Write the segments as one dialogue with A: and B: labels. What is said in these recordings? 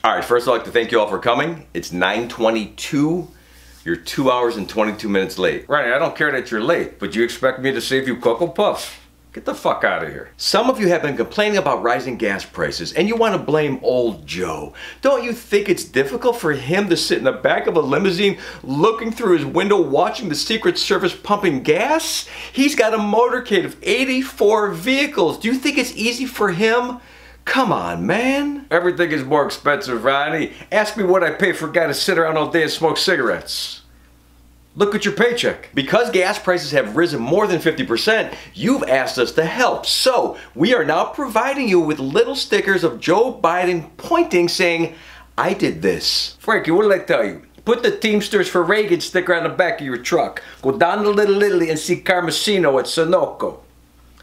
A: All right, first I'd like to thank you all for coming. It's 9:22. You're 2 hours and 22 minutes late.
B: Ronnie, I don't care that you're late, but you expect me to save you Cocoa Puffs? Get the fuck out of here.
A: Some of you have been complaining about rising gas prices and you want to blame old Joe. Don't you think it's difficult for him to sit in the back of a limousine looking through his window watching the Secret Service pumping gas? He's got a motorcade of 84 vehicles. Do you think it's easy for him? Come on, man.
B: Everything is more expensive, Ronnie. Ask me what I pay for a guy to sit around all day and smoke cigarettes. Look at your paycheck.
A: Because gas prices have risen more than 50%, you've asked us to help. So, we are now providing you with little stickers of Joe Biden pointing saying, I did this.
B: Frankie, what did I tell you? Put the Teamsters for Reagan sticker on the back of your truck. Go down to Little Italy and see Carmesino at Sunoco.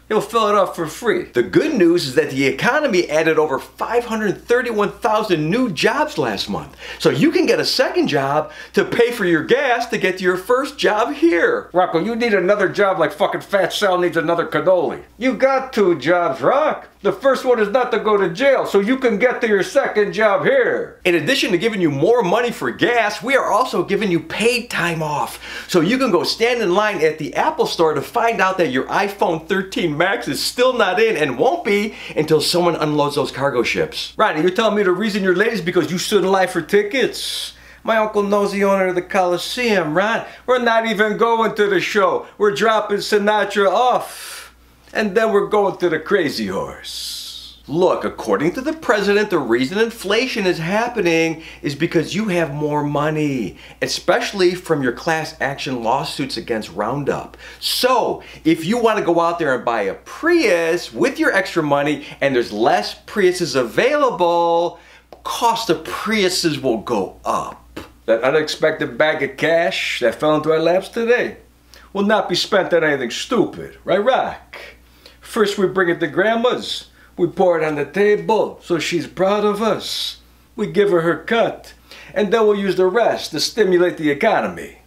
B: He'll fill it up for free.
A: The good news is that the economy added over 531,000 new jobs last month. So you can get a second job to pay for your gas to get to your first job here.
B: Rocco, you need another job like fucking Fat Sal needs another cannoli. You got 2 jobs, Rock. The first one is not to go to jail, so you can get to your second job here.
A: In addition to giving you more money for gas, we are also giving you paid time off. So you can go stand in line at the Apple store to find out that your iPhone 13 Max is still not in and won't be until someone unloads those cargo ships.
B: Ronnie, you're telling me the reason you're late is because you stood in line for tickets? My uncle knows the owner of the Coliseum, Ron. We're not even going to the show. We're dropping Sinatra off. And then we're going to the Crazy Horse.
A: Look, according to the president, the reason inflation is happening is because you have more money, especially from your class action lawsuits against Roundup. So, if you want to go out there and buy a Prius with your extra money and there's less Priuses available, cost of Priuses will go up.
B: That unexpected bag of cash that fell into our laps today will not be spent on anything stupid, right, Rock? First we bring it to Grandma's. We pour it on the table so she's proud of us. We give her her cut. And then we'll use the rest to stimulate the economy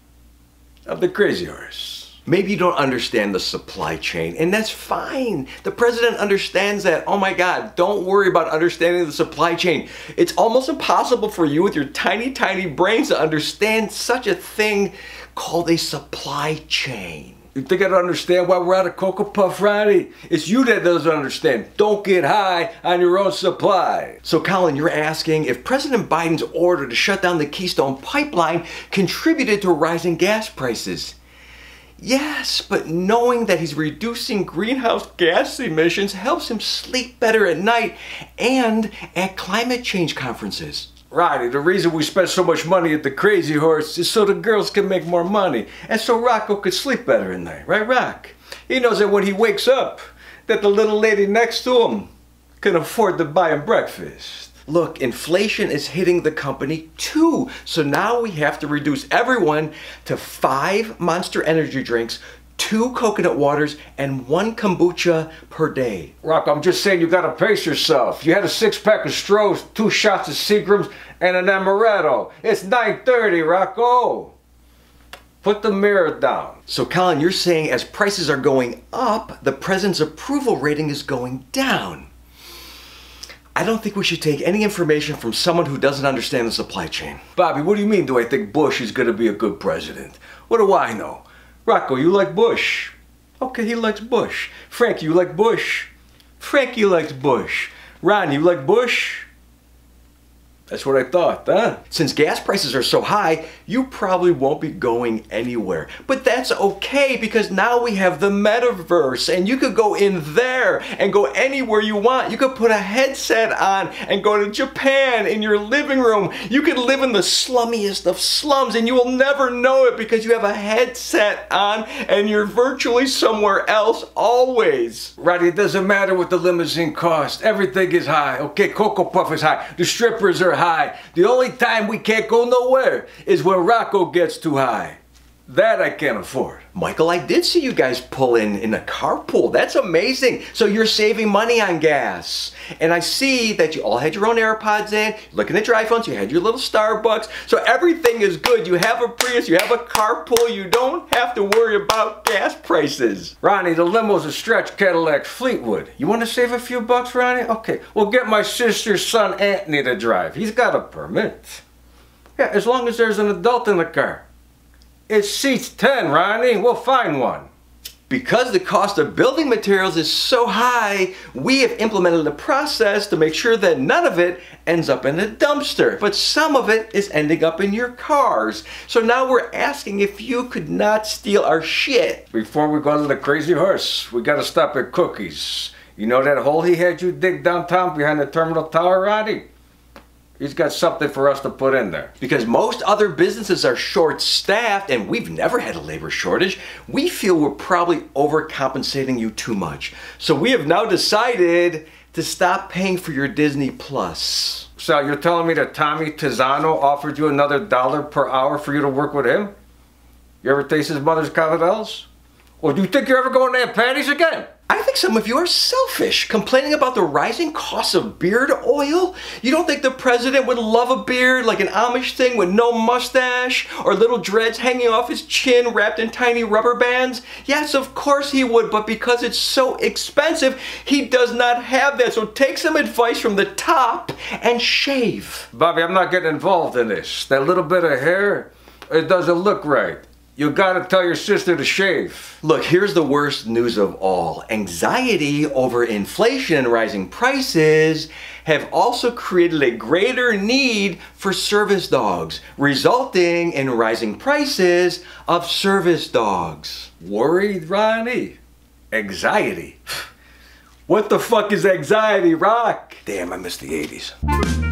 B: of the Crazy Horse.
A: Maybe you don't understand the supply chain, and that's fine. The president understands that. Oh my God, don't worry about understanding the supply chain. It's almost impossible for you with your tiny, tiny brains to understand such a thing called a supply chain.
B: You think I don't understand why we're out of Cocoa Puff Friday? It's you that doesn't understand. Don't get high on your own supply.
A: So Colin, you're asking if President Biden's order to shut down the Keystone Pipeline contributed to rising gas prices. Yes, but knowing that he's reducing greenhouse gas emissions helps him sleep better at night and at climate change conferences.
B: Ronnie, the reason we spend so much money at the Crazy Horse is so the girls can make more money and so Rocco could sleep better at night, right, Rock? He knows that when he wakes up, that the little lady next to him can afford to buy him breakfast.
A: Look, inflation is hitting the company too, so now we have to reduce everyone to 5 Monster Energy drinks, 2 coconut waters, and 1 kombucha per day.
B: Rock, I'm just saying you gotta pace yourself. You had a 6-pack of Strohs, 2 shots of Seagrams, and an Amaretto. It's 9:30, Rocco. Put the mirror down.
A: So Colin, you're saying as prices are going up, the president's approval rating is going down. I don't think we should take any information from someone who doesn't understand the supply chain.
B: Bobby, what do you mean do I think Bush is gonna be a good president? What do I know? Rocco, you like Bush? Okay, he likes Bush. Frankie, you like Bush? Frankie likes Bush. Ron, you like Bush? That's what I thought, huh?
A: Since gas prices are so high, you probably won't be going anywhere. But that's okay because now we have the metaverse and you could go in there and go anywhere you want. You could put a headset on and go to Japan in your living room. You could live in the slummiest of slums and you will never know it because you have a headset on and you're virtually somewhere else always.
B: Roddy, it doesn't matter what the limousine costs. Everything is high. Okay, Cocoa Puff is high. The strippers are high. The only time we can't go nowhere is when Rocco gets too high. That I can't afford.
A: Michael, I did see you guys pull in a carpool. That's amazing. So you're saving money on gas. And I see that you all had your own AirPods in, looking at your iPhones, you had your little Starbucks. So everything is good. You have a Prius, you have a carpool, you don't have to worry about gas prices.
B: Ronnie, the limo's a stretch Cadillac Fleetwood. You want to save a few bucks, Ronnie? Okay, well get my sister's son Anthony to drive. He's got a permit. Yeah, as long as there's an adult in the car. It seats 10, Ronnie. We'll find one.
A: Because the cost of building materials is so high, we have implemented a process to make sure that none of it ends up in the dumpster, but some of it is ending up in your cars. So now we're asking if you could not steal our shit.
B: Before we go to the Crazy Horse, we gotta stop at Cookies. You know that hole he had you dig downtown behind the terminal tower, Ronnie? He's got something for us to put in there.
A: Because most other businesses are short-staffed and we've never had a labor shortage, we feel we're probably overcompensating you too much. So we have now decided to stop paying for your Disney Plus.
B: So you're telling me that Tommy Tizzano offered you another $1 per hour for you to work with him? You ever taste his mother's cavadels? Or do you think you're ever going to Aunt Patty's again?
A: I think some of you are selfish, complaining about the rising cost of beard oil. You don't think the president would love a beard like an Amish thing with no mustache or little dreads hanging off his chin wrapped in tiny rubber bands? Yes, of course he would, but because it's so expensive, he does not have that. So take some advice from the top and shave.
B: Bobby, I'm not getting involved in this. That little bit of hair, it doesn't look right. You gotta tell your sister to shave.
A: Look, here's the worst news of all. Anxiety over inflation and rising prices have also created a greater need for service dogs, resulting in rising prices of service dogs.
B: Worried, Ronnie? Anxiety?
A: What the fuck is anxiety, Rock?
B: Damn, I miss the 80s.